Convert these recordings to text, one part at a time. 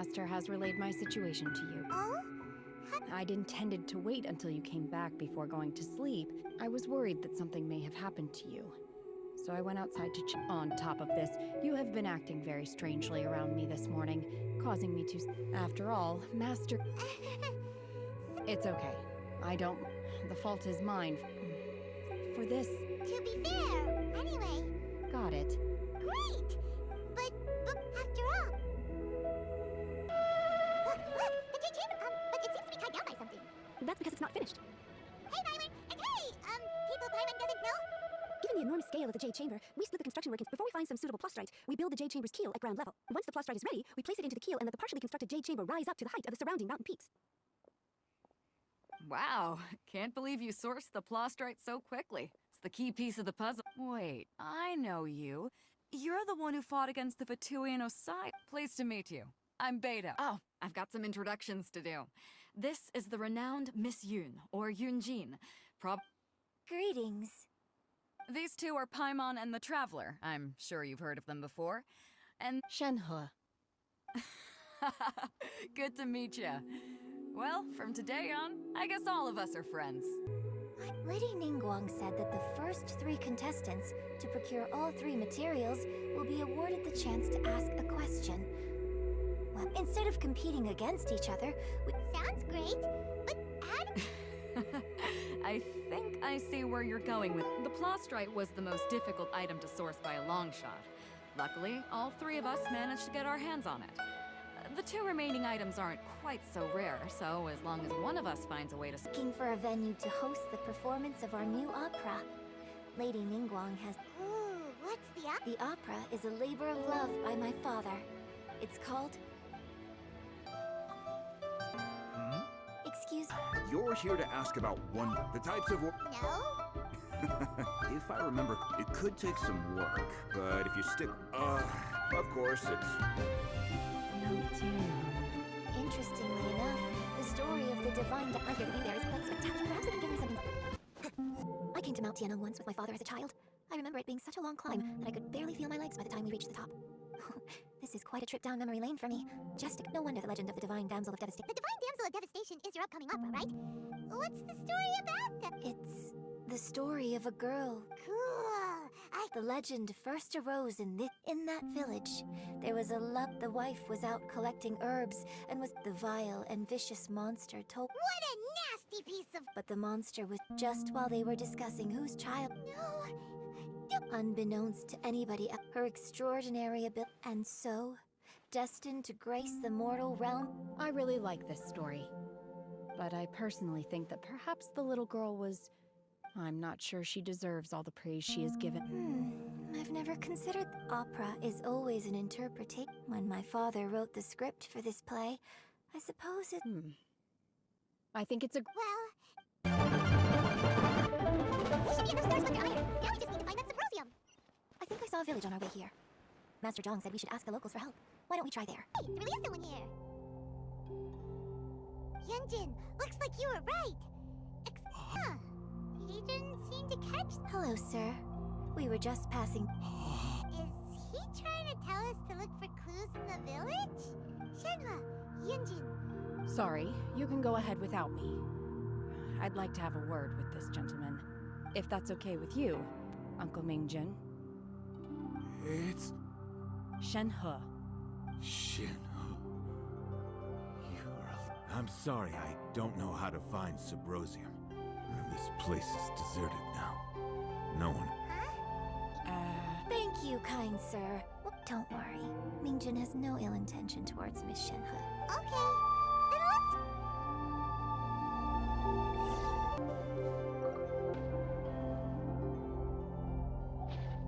Master has relayed my situation to you. Oh? I'd intended to wait until you came back before going to sleep. I was worried that something may have happened to you. So I went outside to check. On top of this, you have been acting very strangely around me this morning, causing me to... After all, Master... It's okay. I don't... The fault is mine. For this... To be fair, anyway. Got it. Great! But after all... Look! The Jade Chamber! But it seems to be tied down by something. That's because it's not finished. Hey, Byron! And hey! People Byron doesn't know? Given the enormous scale of the Jade Chamber, we split the construction work before we find some suitable plastrite. We build the Jade Chamber's keel at ground level. Once the plastrite is ready, we place it into the keel and let the partially constructed Jade Chamber rise up to the height of the surrounding mountain peaks. Wow, can't believe you sourced the plastrite so quickly. It's the key piece of the puzzle. Wait, I know you. You're the one who fought against the Fatuian Osai. Pleased to meet you. I'm Beta. Oh, I've got some introductions to do. This is the renowned Miss Yun, or Yunjin. Greetings. These two are Paimon and the Traveler. I'm sure you've heard of them before. And Shenhe. good to meet you. Well, from today on, I guess all of us are friends. Lady Ningguang said that the first 3 contestants to procure all 3 materials will be awarded the chance to ask a question. Well, instead of competing against each other, we... Sounds great, but I think I see where you're going with... The plastrite was the most difficult item to source by a long shot. Luckily, all 3 of us managed to get our hands on it. The 2 remaining items aren't quite so rare, so as long as one of us finds a way to... Looking for a venue to host the performance of our new opera. Lady Ningguang has... Ooh, what's the opera? The opera is a labor of love by my father. It's called... Excuse me? You're here to ask about the types of... No? If I remember, it could take some work, but if you stick... of course, it's... No, dear no. Interestingly enough, the story of the divine... I hear the view there is quite spectacular. Perhaps you can give me something... I came to Mount Tianeng once with my father as a child. I remember it being such a long climb that I could barely feel my legs by the time we reached the top. This is quite a trip down memory lane for me. No wonder the legend of the Divine Damsel of Devastation... The Divine Damsel of Devastation is your upcoming opera, right? What's the story about that? It's the story of a girl. Cool. The legend first arose in that village. There was the wife was out collecting herbs and was the vile and vicious monster told... What a nasty piece of... But the monster was just while they were discussing whose child... No... Unbeknownst to anybody, her extraordinary ability, and so, destined to grace the mortal realm. I really like this story. But I personally think that perhaps the little girl was... I'm not sure she deserves all the praise she is given. I've never considered... Opera is always an interpretation. When my father wrote the script for this play, I suppose it... I think it's a... Well... We should be enough stars under iron. Now we just need to find that symposium. I think I saw a village on our way here. Master Zhang said we should ask the locals for help. Why don't we try there? Hey, there really is someone here. Yunjin, looks like you were right. He didn't seem to catch... Hello, sir. We were just passing... Is he trying to tell us to look for clues in the village? Shenhe, Yunjin. Sorry, you can go ahead without me. I'd like to have a word with this gentleman. If that's okay with you, Uncle Mingjin. It's... Shenhe. Shenhe. I'm sorry, I don't know how to find Subrosium. This place is deserted now. No one... Thank you, kind sir. Well, don't worry. Mingjin has no ill intention towards Miss Shenhe. Okay, then let's...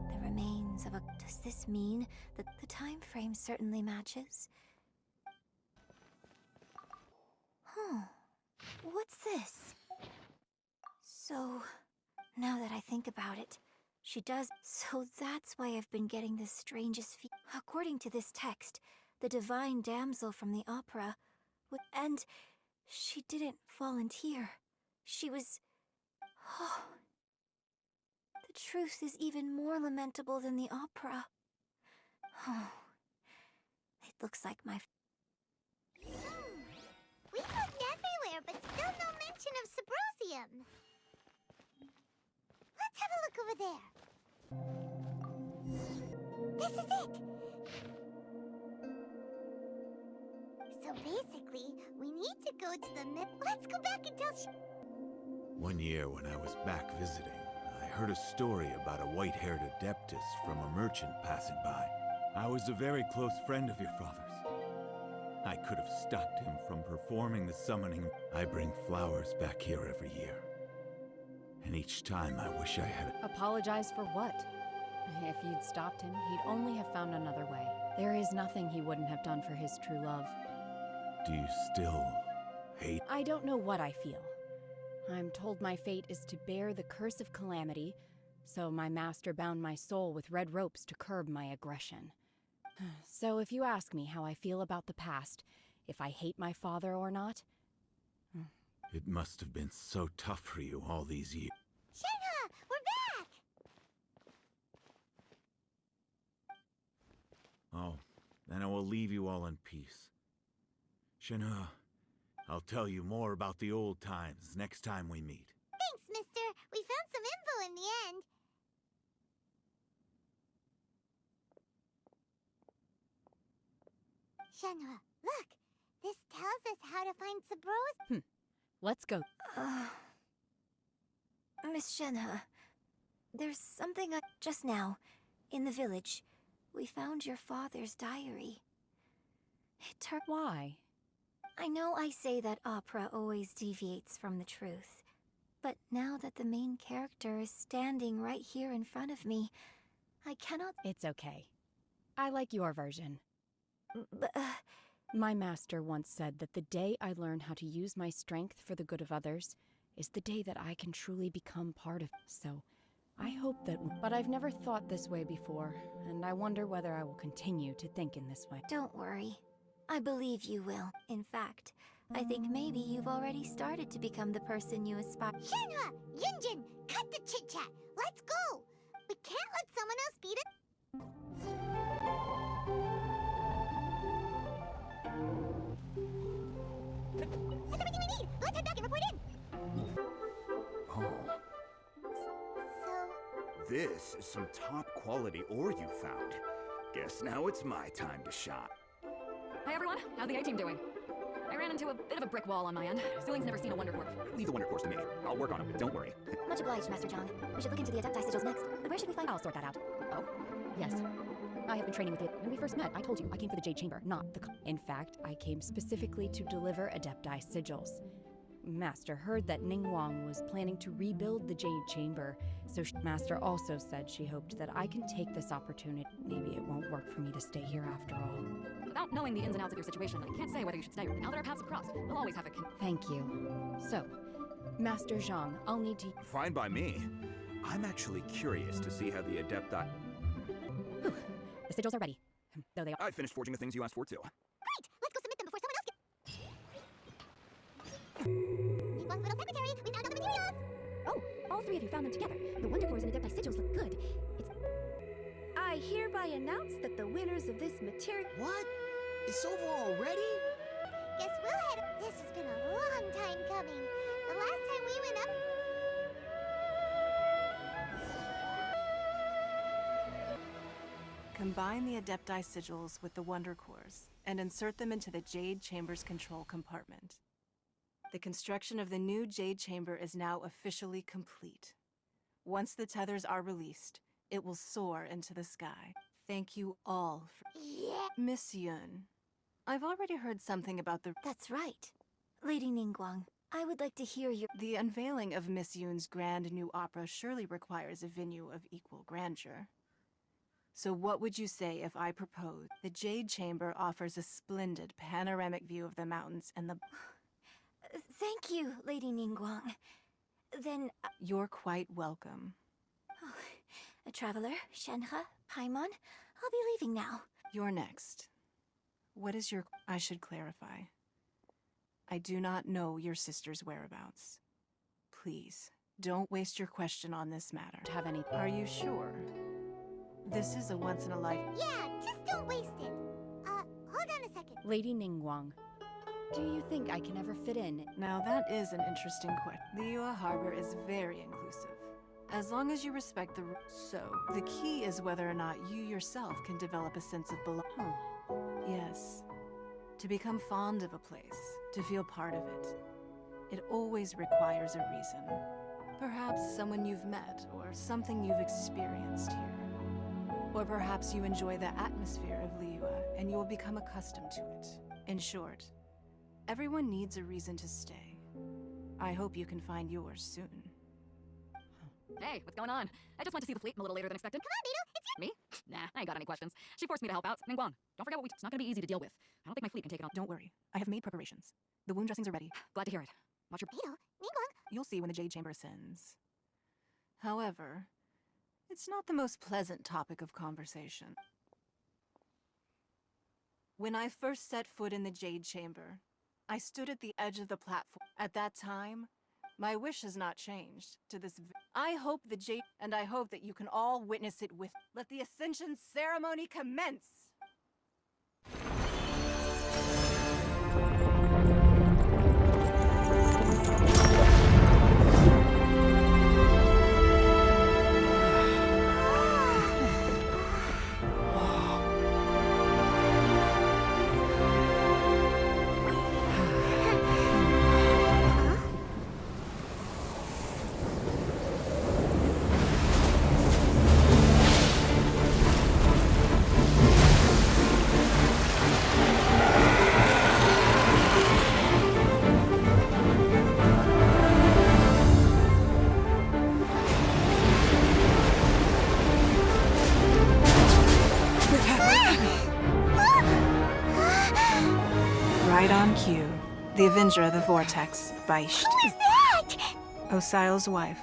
The remains of a... Does this mean that the time frame certainly matches? What's this? So, now that I think about it, she does... So that's why I've been getting the strangest According to this text, the divine damsel from the opera... And she didn't volunteer. She was... Oh... The truth is even more lamentable than the opera. Oh... It looks like my... We've looked everywhere, but still no mention of Sabrosium. Let's have a look over there. This is it! So basically, we need to go to the Let's go back and tell One year when I was back visiting, I heard a story about a white-haired adeptus from a merchant passing by. I was a very close friend of your father's. I could have stopped him from performing the summoning. I bring flowers back here every year. And each time I wish I had... Apologize for what? If you'd stopped him, he'd only have found another way. There is nothing he wouldn't have done for his true love. Do you still hate... I don't know what I feel. I'm told my fate is to bear the curse of calamity, so my master bound my soul with red ropes to curb my aggression. So if you ask me how I feel about the past, if I hate my father or not... It must have been so tough for you all these years. Shenhe! We're back! Oh, then I will leave you all in peace. Shenhe, I'll tell you more about the old times next time we meet. Thanks, mister. We found some info in the end. Shenhe, look! This tells us how to find Sabros. Let's go. Miss Shenhe, there's something just now, in the village, we found your father's diary. It turned... Why? I know I say that opera always deviates from the truth, but now that the main character is standing right here in front of me, I cannot... It's okay. I like your version. But, My master once said that the day I learn how to use my strength for the good of others is the day that I can truly become part of. So, I hope that... But I've never thought this way before, and I wonder whether I will continue to think in this way. don't worry. I believe you will. In fact, I think maybe you've already started to become the person you aspire... Shenhe! Yunjin! Cut the chit-chat! Let's go! We can't let someone else beat it! That's everything we need! Let's head back and report in! Oh, So... this is some top-quality ore you found. Guess now it's my time to shine. Hey everyone, how's the A-team doing? I ran into a bit of a brick wall on my end. Zilling's never seen a Wonder Core before. Leave the Wonder Course to me. I'll work on it, don't worry. Much obliged, Master John. We should look into the Adepti sigils next. But where should we find... I'll sort that out. Oh? Yes. I have been training with it. When we first met, I told you I came for the Jade Chamber, not the... In fact, I came specifically to deliver Adepti sigils. Master heard that Ningguang was planning to rebuild the Jade Chamber, so Master also said she hoped that I can take this opportunity. Maybe it won't work for me to stay here after all. Without knowing the ins and outs of your situation, I can't say whether you should stay or now that our paths have crossed. We'll always have a Thank you. So, Master Zhang, I'll need to... Fine by me. I'm actually curious to see how the Adepti... Whew. The sigils are ready. Though they are... I finished forging the things you asked for, too. Great! Let's go submit them before someone else gets... Ningguang's little secretary! We found all the materials! Oh, all three of you found them together. The Wonder Cores and Adepti sigils look good. I hereby announce that the winners of this material... What? It's over already? Guess we'll head... This has been a long time coming. The last time we went up... Combine the Adepti sigils with the Wonder Cores and insert them into the Jade Chamber's control compartment. The construction of the new Jade Chamber is now officially complete. Once the tethers are released, it will soar into the sky. Thank you all for... Yeah! Miss Yun, I've already heard something about the... That's right. Lady Ningguang, I would like to hear your... The unveiling of Miss Yun's grand new opera surely requires a venue of equal grandeur. So what would you say if I propose? The Jade Chamber offers a splendid panoramic view of the mountains and the... Thank you, Lady Ningguang. Then... You're quite welcome. a traveler, Shenhe, Paimon, I'll be leaving now. You're next. What is your... I should clarify. I do not know your sister's whereabouts. Please, don't waste your question on this matter. Have any... Are you sure? This is a once-in-a-life... Yeah, just don't waste it. Hold on a second. Lady Ningguang, Do you think I can ever fit in? Now that is an interesting question. Liyue Harbor is very inclusive, as long as you respect the So, the key is whether or not you yourself can develop a sense of belonging. Yes. To become fond of a place, to feel part of it. It always requires a reason. Perhaps someone you've met, or something you've experienced here. Or perhaps you enjoy the atmosphere of Liyue, and you will become accustomed to it. In short, everyone needs a reason to stay. I hope you can find yours soon. Hey, what's going on? I just went to see the fleet a little later than expected. Come on, Beetle, it's you! Me? Nah, I ain't got any questions. She forced me to help out. Ningguang, don't forget what it's not gonna be easy to deal with. I don't think my fleet can take it on. Don't worry. I have made preparations. The wound dressings are ready. Glad to hear it. Watch your... Beetle, Ningguang. You'll see when the Jade Chamber ascends. However, it's not the most pleasant topic of conversation. When I first set foot in the Jade Chamber, I stood at the edge of the platform. At that time, my wish has not changed to this. I hope the Jade, and I hope that you can all witness it with. Let the Ascension ceremony commence! Right on cue. The Avenger of the Vortex, Beisht. Who's that? Osial's wife.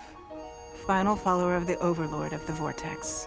Final follower of the Overlord of the Vortex.